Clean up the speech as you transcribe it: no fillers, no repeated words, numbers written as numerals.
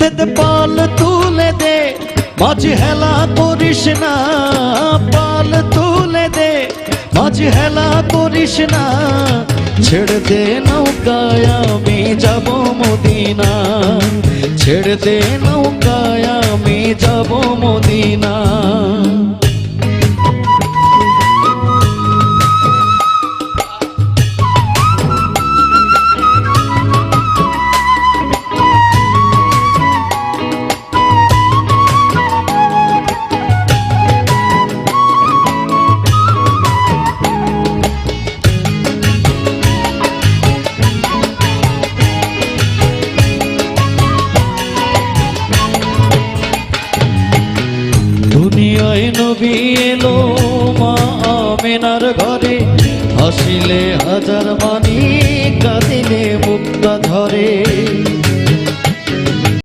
দে দে পাল তুলে দে, মাঝি হেলা করিস না, পাল তুলে দে, মাঝি হেলা করিস না, ছেড়ে দে নৌকায় আমি যাব মদিনা, ছেড়ে দে নৌকায় আমি যাব মদিনা। দুনিয়ায় নবী এলো মা আমেনার ঘরে, হাসিলে হাজার মানি, কাঁদিলে মুক্তা ধরে।